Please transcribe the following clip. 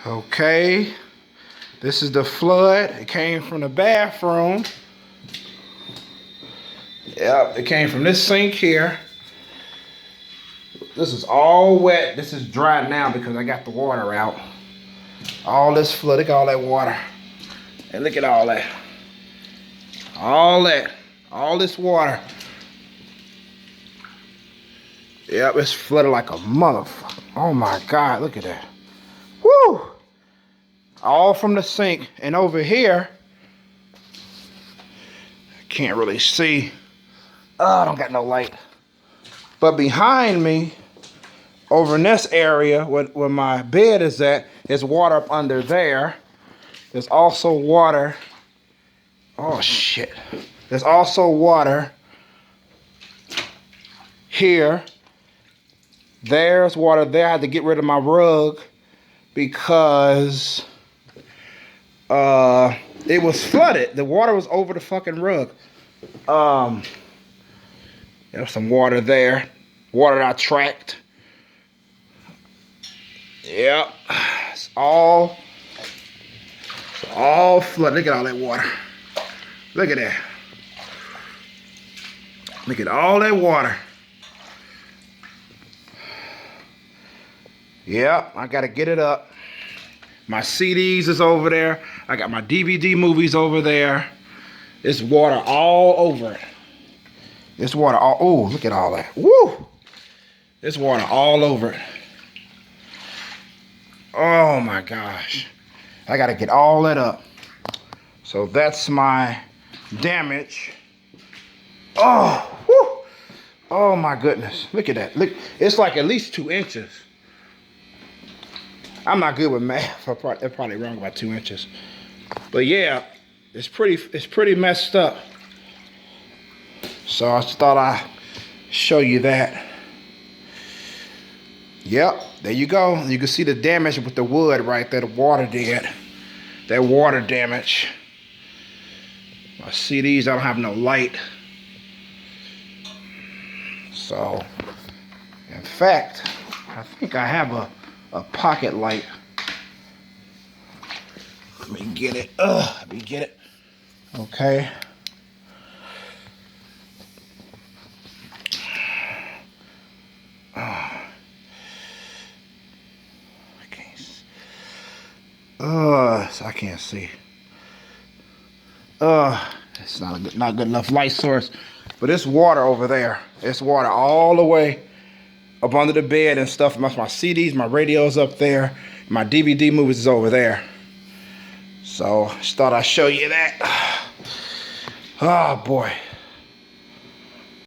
Okay, this is the flood. It came from the bathroom. Yep, it came from this sink here. This is all wet. This is dry now because I got the water out. All this flood, look at all that water. And look at all that. All this water. Yep, it's flooded like a motherfucker. Oh my God, look at that. Woo! All from the sink. And over here, I can't really see. Oh, I don't got no light. But behind me, over in this area where my bed is at, there's water up under there. There's also water. Oh shit. There's also water here. There's water there. I had to get rid of my rug because it was flooded. The water was over the fucking rug. There's some water there. Water that I tracked. Yep. It's all flooded. Look at all that water. Look at that. Look at all that water. Yep, I gotta get it up. My CDs is over there. I got my DVD movies over there. It's water all over it. It's water all, oh, look at all that. Woo! It's water all over it. Oh my gosh. I gotta get all that up. So that's my damage. Oh, woo! Oh my goodness. Look at that. Look, it's like at least 2 inches. I'm not good with math. I'm probably wrong about 2 inches. But yeah, it's pretty messed up. So I just thought I'd show you that. Yep, there you go. You can see the damage with the wood right there, the water did. That water damage. My CDs, I don't have no light. So, in fact, I think I have a pocket light. Let me get it. Let me get it. Okay. So I can't see. It's not good enough light source. But it's water over there. It's water all the way up under the bed and stuff. My CDs, my radio's up there. My DVD movies is over there. So just thought I'd show you that. Oh boy.